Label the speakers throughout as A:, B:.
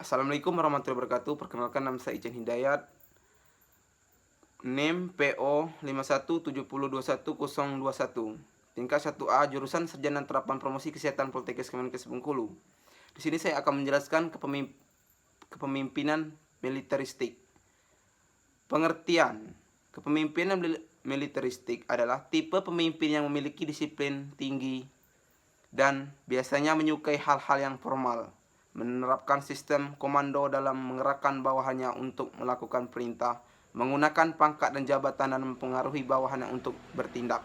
A: Assalamualaikum warahmatullahi wabarakatuh. Perkenalkan, nama saya Ijen Hidayat. NIM PO 51702101. Tingkat 1A, jurusan Sarjana Terapan Promosi Kesehatan Poltekkes Kemenkes Bengkulu. Di sini saya akan menjelaskan kepemimpinan militeristik. Pengertian kepemimpinan militeristik adalah tipe pemimpin yang memiliki disiplin tinggi dan biasanya menyukai hal-hal yang formal, menerapkan sistem komando dalam mengerahkan bawahannya untuk melakukan perintah, menggunakan pangkat dan jabatan dan mempengaruhi bawahannya untuk bertindak.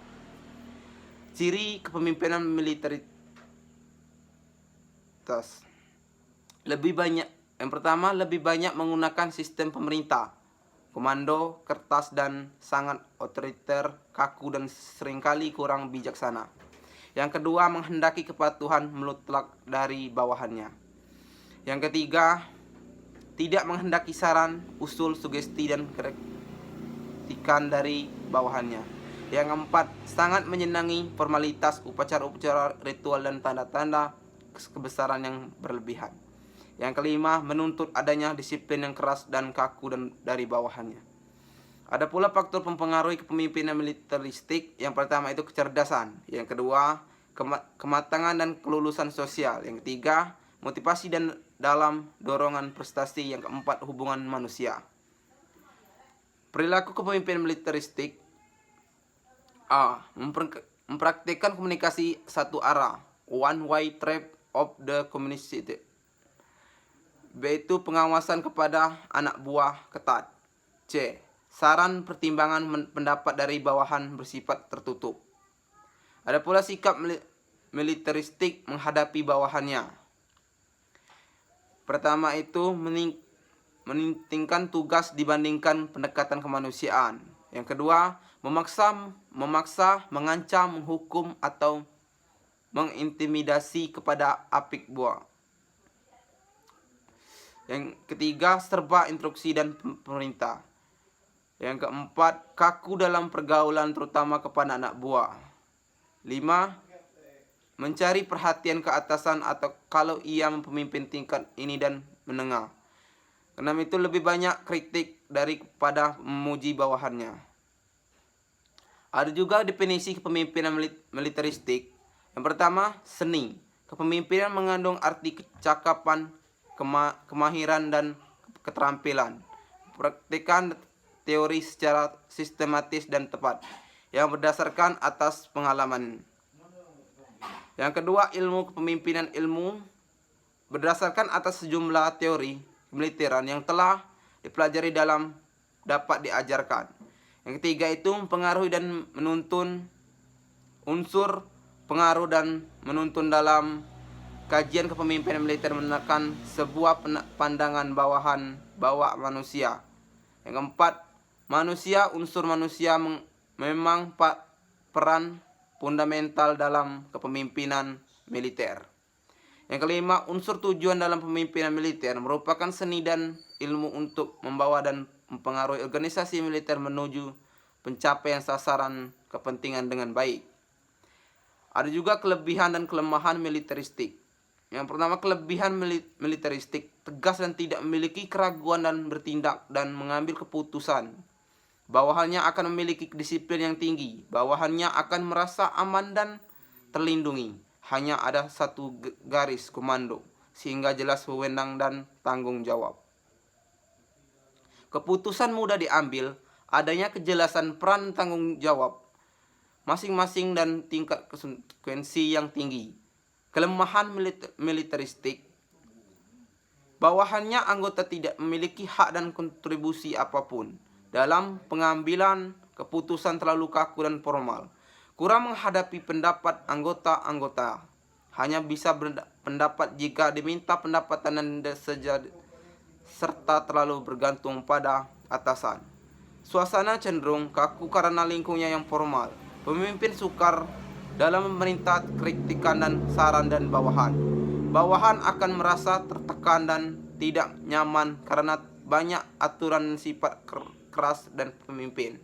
A: Ciri kepemimpinan militeristas. Yang pertama, lebih banyak menggunakan sistem pemerintah, komando, kertas, dan sangat otoriter, kaku, dan seringkali kurang bijaksana. Yang kedua, menghendaki kepatuhan mutlak dari bawahannya. Yang ketiga, tidak menghendaki saran, usul, sugesti, dan kritikan dari bawahannya. Yang keempat, sangat menyenangi formalitas, upacara-upacara, ritual, dan tanda-tanda kebesaran yang berlebihan. Yang kelima, menuntut adanya disiplin yang keras dan kaku dari bawahannya. Ada pula faktor mempengaruhi kepemimpinan militeristik. Yang pertama itu kecerdasan. Yang kedua, kematangan dan kelulusan sosial. Yang ketiga, motivasi dan dalam dorongan prestasi. Yang keempat, hubungan manusia. Perilaku kepemimpinan militeristik. A. Mempraktikkan komunikasi satu arah, one way trap of the community. B. Itu pengawasan kepada anak buah ketat. C. Saran pertimbangan pendapat dari bawahan bersifat tertutup. Ada pula sikap militeristik menghadapi bawahannya. Pertama itu mementingkan tugas dibandingkan pendekatan kemanusiaan. Yang kedua, memaksa, mengancam, menghukum atau mengintimidasi kepada apik buah. Yang ketiga, serba instruksi dan pemerintah. Yang keempat, kaku dalam pergaulan terutama kepada anak buah. 5. Mencari perhatian keatasan atau kalau ia memimpin tingkat ini dan menengah. 6. Itu lebih banyak kritik daripada memuji bawahannya. Ada juga definisi kepemimpinan militeristik. Yang pertama, seni. Kepemimpinan mengandung arti kecakapan, kemahiran, dan keterampilan. Praktikan teori secara sistematis dan tepat yang berdasarkan atas pengalaman. Yang kedua, ilmu kepemimpinan. Ilmu berdasarkan atas sejumlah teori militeran yang telah dipelajari dalam dapat diajarkan. Yang ketiga itu mempengaruhi dan menuntun. Unsur pengaruh dan menuntun dalam kajian kepemimpinan militer menekan sebuah pandangan bawa manusia. Yang keempat, manusia. Unsur manusia memang peran fundamental dalam kepemimpinan militer. Yang kelima, unsur tujuan dalam pemimpinan militer merupakan seni dan ilmu untuk membawa dan mempengaruhi organisasi militer menuju pencapaian sasaran kepentingan dengan baik. Ada juga kelebihan dan kelemahan militeristik. Yang pertama, kelebihan militeristik tegas dan tidak memiliki keraguan dan bertindak dan mengambil keputusan. Bawahannya akan memiliki disiplin yang tinggi. Bawahannya akan merasa aman dan terlindungi. Hanya ada satu garis komando, sehingga jelas wewenang dan tanggung jawab. Keputusan mudah diambil, adanya kejelasan peran tanggung jawab masing-masing dan tingkat konsekuensi yang tinggi. Kelemahan militeristik. Bawahannya anggota tidak memiliki hak dan kontribusi apapun. Dalam pengambilan keputusan terlalu kaku dan formal. Kurang menghadapi pendapat anggota-anggota. Hanya bisa berpendapat jika diminta pendapatan dan serta terlalu bergantung pada atasan. Suasana cenderung kaku karena lingkungnya yang formal. Pemimpin sukar dalam memerintah kritikan dan saran dan bawahan. Bawahan akan merasa tertekan dan tidak nyaman karena banyak aturan sifat keras dan pemimpin.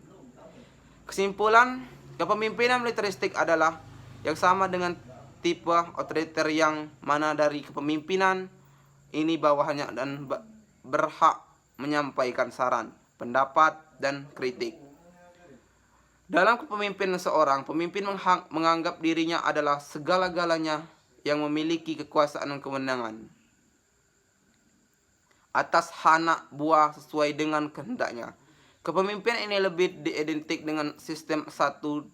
A: Kesimpulan, kepemimpinan militeristik adalah yang sama dengan tipe otoriter yang mana dari kepemimpinan ini bawahannya dan berhak menyampaikan saran, pendapat, dan kritik. Dalam kepemimpinan seorang, pemimpin menganggap dirinya adalah segala-galanya yang memiliki kekuasaan dan kewenangan atas anak buah sesuai dengan kehendaknya. Kepemimpinan ini lebih diidentik dengan sistem satu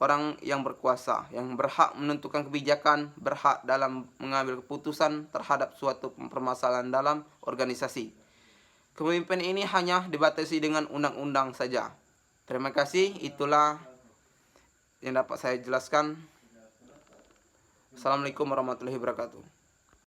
A: orang yang berkuasa, yang berhak menentukan kebijakan, berhak dalam mengambil keputusan terhadap suatu permasalahan dalam organisasi. Kepemimpinan ini hanya dibatasi dengan undang-undang saja. Terima kasih, itulah yang dapat saya jelaskan. Assalamualaikum warahmatullahi wabarakatuh.